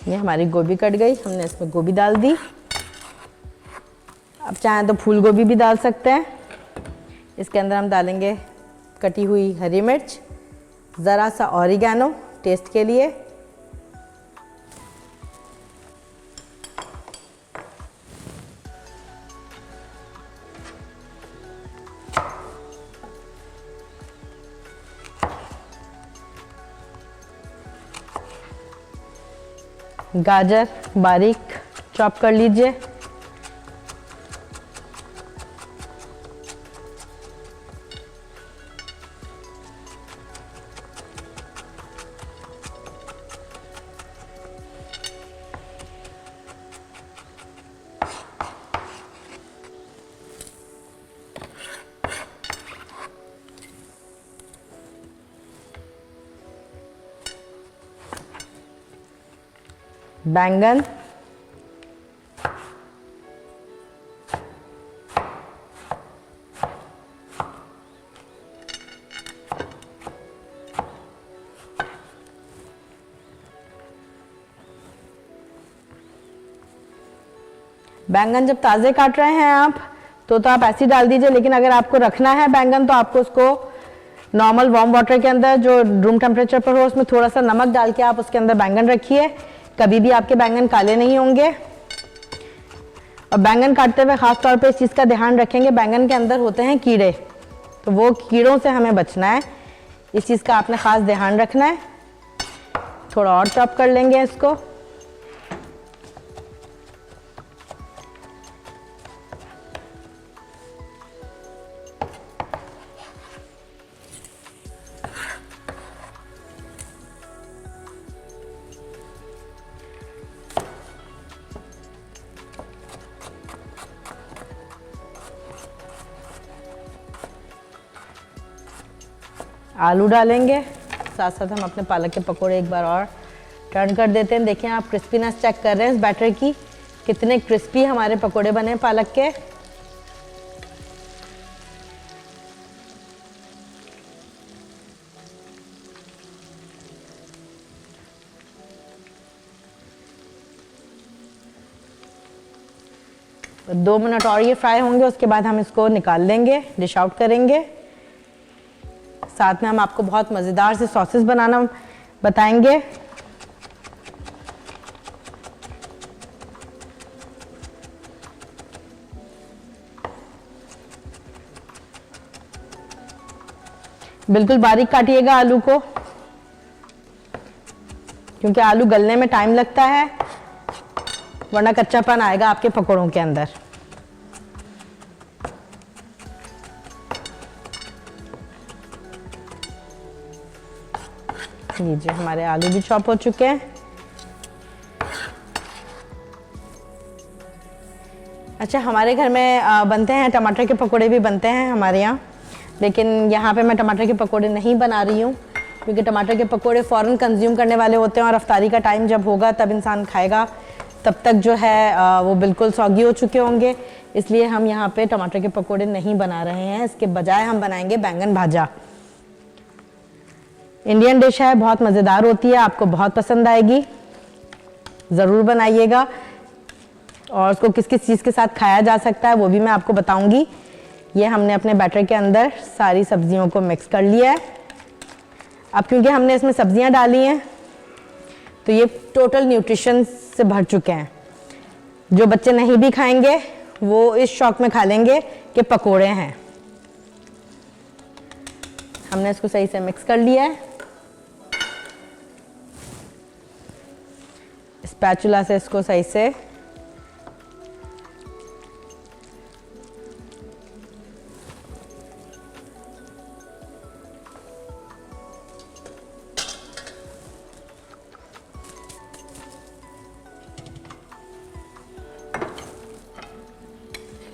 ये हमारी गोभी कट गई, हमने इसमें गोभी डाल दी। अब चाहें तो फूल गोभी भी डाल सकते हैं। इसके अंदर हम डालेंगे कटी हुई हरी मिर्च, ज़रा सा ऑरिगेनो टेस्ट के लिए, गाजर बारीक चॉप कर लीजिए, बैंगन, बैंगन जब ताज़े काट रहे हैं आप तो आप ऐसे ही डाल दीजिए, लेकिन अगर आपको रखना है बैंगन तो आपको उसको नॉर्मल वार्म वाटर के अंदर जो रूम टेम्परेचर पर हो उसमें थोड़ा सा नमक डाल के आप उसके अंदर बैंगन रखिए। कभी भी आपके बैंगन काले नहीं होंगे। और बैंगन काटते हुए ख़ास तौर पे इस चीज़ का ध्यान रखेंगे, बैंगन के अंदर होते हैं कीड़े, तो वो कीड़ों से हमें बचना है। इस चीज़ का आपने ख़ास ध्यान रखना है। थोड़ा और चॉप कर लेंगे इसको। आलू डालेंगे, साथ साथ हम अपने पालक के पकोड़े एक बार और टर्न कर देते हैं। देखिए आप क्रिस्पीनेस चेक कर रहे हैं इस बैटर की, कितने क्रिस्पी हमारे पकोड़े बने पालक के। तो 2 मिनट और ये फ्राई होंगे, उसके बाद हम इसको निकाल लेंगे, डिश आउट करेंगे। साथ में हम आपको बहुत मज़ेदार से सॉसेस बनाना बताएंगे। बिल्कुल बारीक काटिएगा आलू को, क्योंकि आलू गलने में टाइम लगता है, वरना कच्चापन आएगा आपके पकौड़ों के अंदर। लीजिए हमारे आलू भी चॉप हो चुके हैं। अच्छा, हमारे घर में बनते हैं टमाटर के पकोड़े भी बनते हैं हमारे यहाँ, लेकिन यहाँ पे मैं टमाटर के पकोड़े नहीं बना रही हूँ, क्योंकि टमाटर के पकोड़े फ़ौरन कंज्यूम करने वाले होते हैं और अफ्तारी का टाइम जब होगा तब इंसान खाएगा, तब तक जो है वो बिल्कुल सौगी हो चुके होंगे। इसलिए हम यहाँ पे टमाटर के पकोड़े नहीं बना रहे हैं। इसके बजाय हम बनाएंगे बैंगन भाजा। इंडियन डिश है, बहुत मज़ेदार होती है, आपको बहुत पसंद आएगी, ज़रूर बनाइएगा। और उसको किस किस चीज़ के साथ खाया जा सकता है वो भी मैं आपको बताऊंगी। ये हमने अपने बैटर के अंदर सारी सब्जियों को मिक्स कर लिया है। अब क्योंकि हमने इसमें सब्जियां डाली हैं तो ये टोटल न्यूट्रिशन से भर चुके हैं। जो बच्चे नहीं भी खाएंगे वो इस शौक में खा लेंगे कि पकोड़े हैं। हमने इसको सही से मिक्स कर लिया है। स्पैचुला से इसको सही से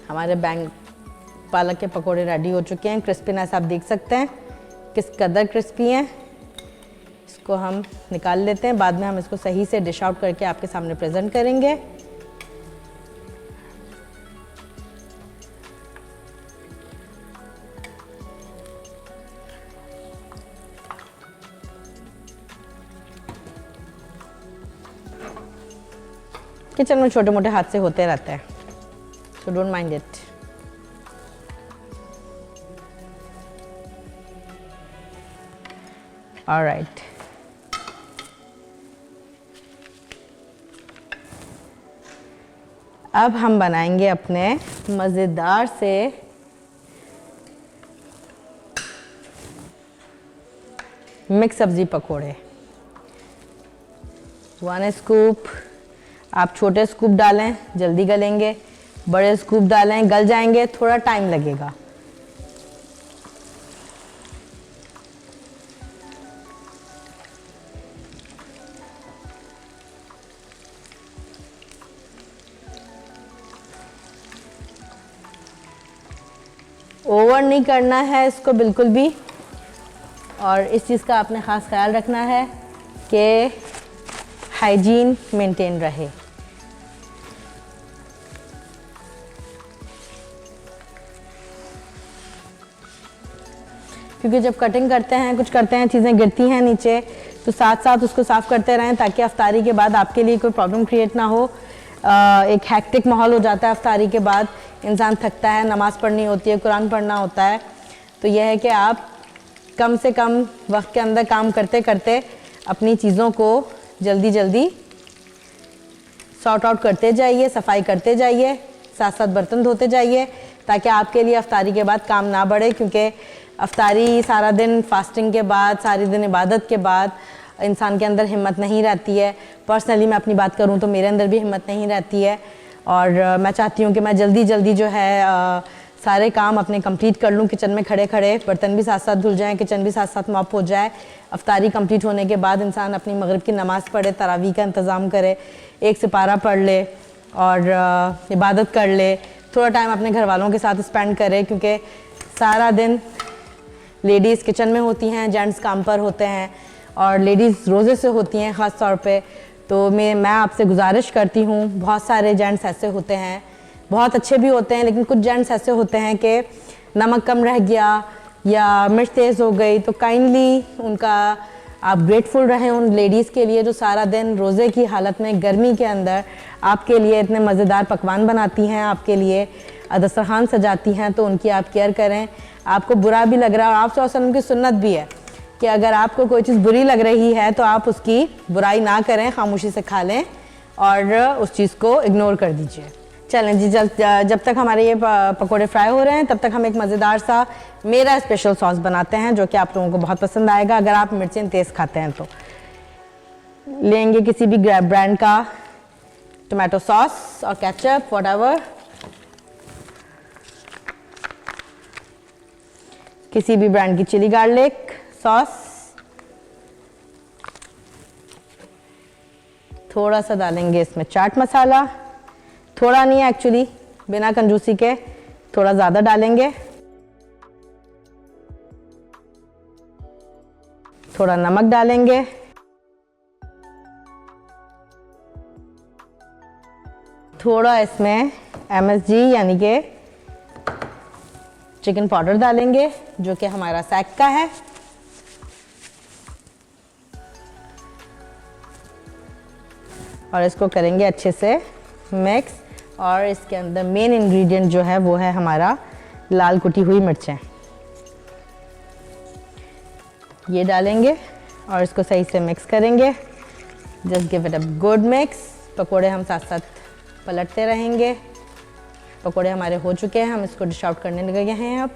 हमारे पालक के पकोड़े रेडी हो चुके हैं। क्रिस्पीनेस आप देख सकते हैं किस कदर क्रिस्पी हैं। इसको हम निकाल लेते हैं, बाद में हम इसको सही से डिश आउट करके आपके सामने प्रेजेंट करेंगे। किचन में छोटे मोटे हादसे होते रहते हैं, so don't mind it. All right. अब हम बनाएंगे अपने मज़ेदार से मिक्स सब्जी पकोड़े। 1 स्कूप, आप छोटे स्कूप डालें जल्दी गलेंगे, बड़े स्कूप डालें गल जाएंगे, थोड़ा टाइम लगेगा। ओवर नहीं करना है इसको बिल्कुल भी, और इस चीज़ का आपने ख़ास ख्याल रखना है कि हाइजीन मेंटेन रहे। क्योंकि जब कटिंग करते हैं, कुछ करते हैं, चीज़ें गिरती हैं नीचे, तो साथ साथ उसको साफ़ करते रहें ताकि अफ्तारी के बाद आपके लिए कोई प्रॉब्लम क्रिएट ना हो। एक हैक्टिक माहौल हो जाता है अफ्तारी के बाद, इंसान थकता है, नमाज़ पढ़नी होती है, कुरान पढ़ना होता है। तो यह है कि आप कम से कम वक्त के अंदर काम करते करते अपनी चीज़ों को जल्दी जल्दी सॉर्ट आउट करते जाइए, सफाई करते जाइए, साथ साथ बर्तन धोते जाइए, ताकि आपके लिए अफ्तारी के बाद काम ना बढ़े। क्योंकि अफ्तारी सारा दिन फास्टिंग के बाद, सारे दिन इबादत के बाद इंसान के अंदर हिम्मत नहीं रहती है। पर्सनली मैं अपनी बात करूं तो मेरे अंदर भी हिम्मत नहीं रहती है और मैं चाहती हूं कि मैं जल्दी जल्दी जो है सारे काम अपने कंप्लीट कर लूं। किचन में खड़े खड़े बर्तन भी साथ साथ धुल जाएं, किचन भी साथ साथ मॉप हो जाए। अफ्तारी कंप्लीट होने के बाद इंसान अपनी मगरिब की नमाज़ पढ़े, तरावी का इंतज़ाम करे, एक सिपारा पढ़ ले और इबादत कर ले, थोड़ा टाइम अपने घर वालों के साथ स्पेंड करे, क्योंकि सारा दिन लेडीज़ किचन में होती हैं, जेंट्स काम पर होते हैं और लेडीज़ रोज़े से होती हैं ख़ास तौर पे। तो मैं आपसे गुजारिश करती हूँ, बहुत सारे जेंट्स ऐसे होते हैं, बहुत अच्छे भी होते हैं, लेकिन कुछ जेंट्स ऐसे होते हैं कि नमक कम रह गया या मिर्च तेज़ हो गई, तो काइंडली उनका आप ग्रेटफुल रहें उन लेडीज़ के लिए जो सारा दिन रोज़े की हालत में गर्मी के अंदर आपके लिए इतने मज़ेदार पकवान बनाती हैं, आपके लिए दस्तरखान सजाती हैं। तो उनकी आप केयर करें। आपको बुरा भी लग रहा है और आप सल्लल्लाहु अलैहि वसल्लम की सुन्नत भी है कि अगर आपको कोई चीज़ बुरी लग रही है तो आप उसकी बुराई ना करें, खामोशी से खा लें और उस चीज़ को इग्नोर कर दीजिए। चलें जी, जब तक हमारे ये पकोड़े फ्राई हो रहे हैं तब तक हम एक मज़ेदार सा मेरा स्पेशल सॉस बनाते हैं जो कि आप लोगों को बहुत पसंद आएगा अगर आप मिर्चें तेज़ खाते हैं। तो लेंगे किसी भी ब्रांड का टोमेटो सॉस और केचप व्हाटएवर, किसी भी ब्रांड की चिली गार्लिक सॉस, थोड़ा सा डालेंगे इसमें चाट मसाला, थोड़ा नहीं है एक्चुअली, बिना कंजूसी के थोड़ा ज़्यादा डालेंगे, थोड़ा नमक डालेंगे, थोड़ा इसमें MSG यानी कि चिकन पाउडर डालेंगे जो कि हमारा सैक का है, और इसको करेंगे अच्छे से मिक्स। और इसके अंदर मेन इंग्रेडिएंट जो है वो है हमारा लाल कुटी हुई मिर्चें, ये डालेंगे और इसको सही से मिक्स करेंगे। Just give it a good mix. पकोड़े हम साथ साथ पलटते रहेंगे। पकोड़े हमारे हो चुके हैं, हम इसको डिश आउट करने लगे हैं अब।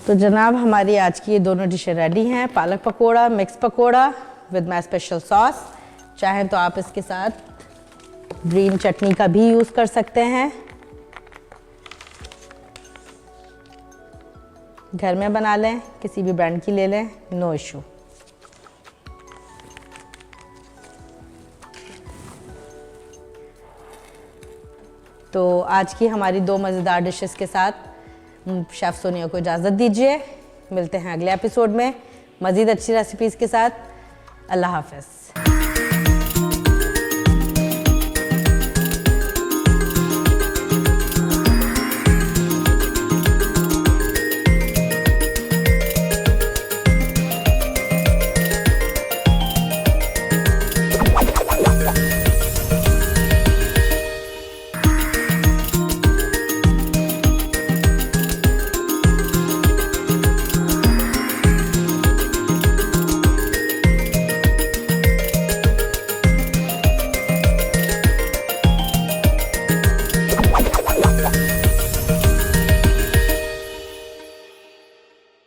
तो जनाब हमारी आज की ये दोनों डिशें रेडी हैं, पालक pakora, mix pakora with my special sauce. चाहें तो आप इसके साथ ग्रीन चटनी का भी यूज़ कर सकते हैं, घर में बना लें, किसी भी ब्रांड की ले लें, नो इशू। तो आज की हमारी दो मज़ेदार डिशेस के साथ शेफ़ सोनिया को इजाज़त दीजिए। मिलते हैं अगले एपिसोड में मज़ीद अच्छी रेसिपीज़ के साथ। अल्लाह हाफ़िज़।